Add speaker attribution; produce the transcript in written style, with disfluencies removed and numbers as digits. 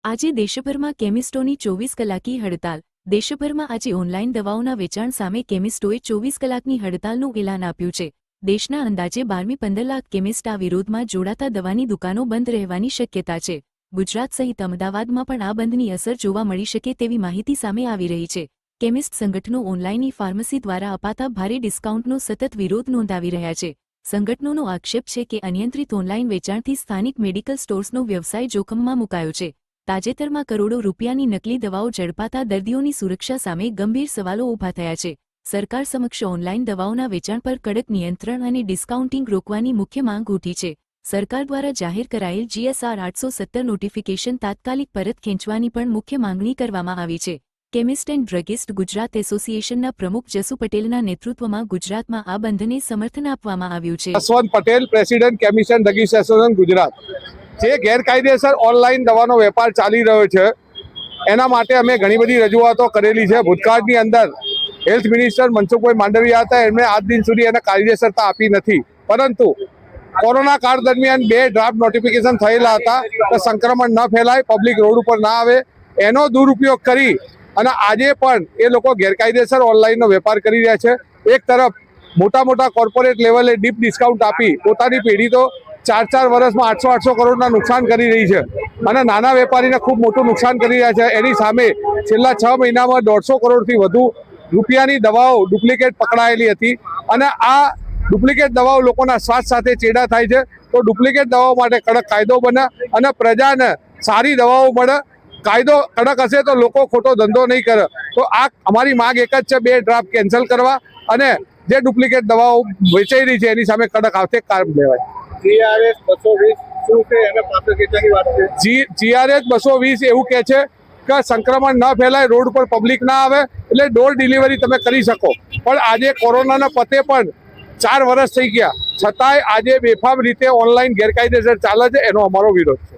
Speaker 1: આજે દેશભરમાં કેમિસ્ટોની 24 કલાકી હડતાલ। દેશભરમાં આજે ઓનલાઈન દવાઓના વેચાણ સામે કેમિસ્ટોએ 24 કલાકની હડતાલનું એલાન આપ્યું છે। દેશના અંદાજે 12-15 લાખ કેમિસ્ટ આ વિરોધમાં જોડાતા દવાની દુકાનો બંધ રહેવાની શક્યતા છે। ગુજરાત સહિત અમદાવાદમાં પણ આ બંધની અસર જોવા મળી શકે તેવી માહિતી સામે આવી રહી છે। કેમિસ્ટ સંગઠનો ઓનલાઈન ઈ-ફાર્મસી દ્વારા અપાતા ભારે ડિસ્કાઉન્ટનો સતત વિરોધ નોંધાવી રહ્યા છે। સંગઠનોનો આક્ષેપ છે કે અનિયંત્રિત ઓનલાઈન વેચાણથી સ્થાનિક મેડિકલ સ્ટોર્સનો વ્યવસાય જોખમમાં મુકાયો છે। તાજેતરમાં કરોડો રૂપિયાની નકલી દવાઓ ઝડપાતા દર્દીઓની સુરક્ષા સામે ગંભીર સવાલો ઊભા થયા છે। સરકાર સમક્ષ ઓનલાઈન દવાઓના વેચાણ પર કડક નિયંત્રણ અને ડિસ્કાઉન્ટિંગ રોકવાની મુખ્ય માંગ ઉઠી છે। સરકાર દ્વારા જાહેર કરાયેલ GSR 870 નોટિફિકેશન તાત્કાલિક પરત ખેંચવાની પણ મુખ્ય માંગણી કરવામાં આવી છે। કેમિસ્ટ એન્ડ ડ્રગિસ્ટ ગુજરાત એસોસિએશનના પ્રમુખ જસુ પટેલના નેતૃત્વમાં ગુજરાતમાં આ બંધને સમર્થન આપવામાં આવ્યું છે।
Speaker 2: Jaswant Patel, president chemist and druggist association Gujarat. જે ગેરકાયદેસર ઓનલાઈન દવાનો વેપાર ચાલી રહ્યો છે એના માટે અમે ઘણી બધી રજૂઆતો કરેલી છે। ભૂતકાળની અંદર હેલ્થ મિનિસ્ટર મનસુખભાઈ માંડવિયા હતા, એમણે આજ દિન સુધી એને કાયદેસરતા આપી નથી। પરંતુ કોરોના કાળ દરમિયાન 2 ડ્રાફ્ટ નોટિફિકેશન થયેલા હતા કે સંક્રમણ ન ફેલાય, પબ્લિક રોડ ઉપર ના આવે, એનો દુરુપયોગ કરી અને આજે પણ એ લોકો ગેરકાયદેસર ઓનલાઈનનો વેપાર કરી રહ્યા છે। એક તરફ મોટા મોટા કોર્પોરેટ લેવલે ડીપ ડિસ્કાઉન્ટ આપી પોતાની પેઢી તો 4 વર્ષમાં 800 કરોડના નુકસાન કરી રહી છે અને નાના વેપારીને ખૂબ મોટું નુકસાન કરી રહ્યા છે। એની સામે છેલ્લા 6 મહિનામાં 150 કરોડથી વધુ રૂપિયાની દવાઓ ડુપ્લિકેટ પકડાયેલી હતી અને આ ડુપ્લિકેટ દવાઓ લોકોના સ્વાસ્થ્ય સાથે ચેડા થાય છે। તો ડુપ્લિકેટ દવાઓ માટે કડક કાયદો બને અને પ્રજાને સારી દવાઓ મળે। કાયદો કડક હશે તો લોકો ખોટો ધંધો નહીં કરે। તો આ અમારી માંગ એક જ છે, 2 ડ્રાફ્ટ કેન્સલ કરવા અને જે ડુપ્લિકેટ દવાઓ વેચાઈ રહી છે એની સામે કડક આવતે કાર્ય લેવાય।
Speaker 3: GRS 220 શું છે એને પાછળ ખેંચવાની વાત છે।
Speaker 2: GRS 220 એવું કહે છે કે સંક્રમણ ન ફેલાય, રોડ પર પબ્લિક ના આવે, એટલે ડોર ડિલિવરી તમે કરી શકો। પણ આજે કોરોનાના પતે પણ 4 વર્ષ થઈ ગયા, છતાંય આજે બેફામ રીતે ઓનલાઈન ગેરકાયદેસર ચાલે છે, એનો અમારો વિરોધ છે।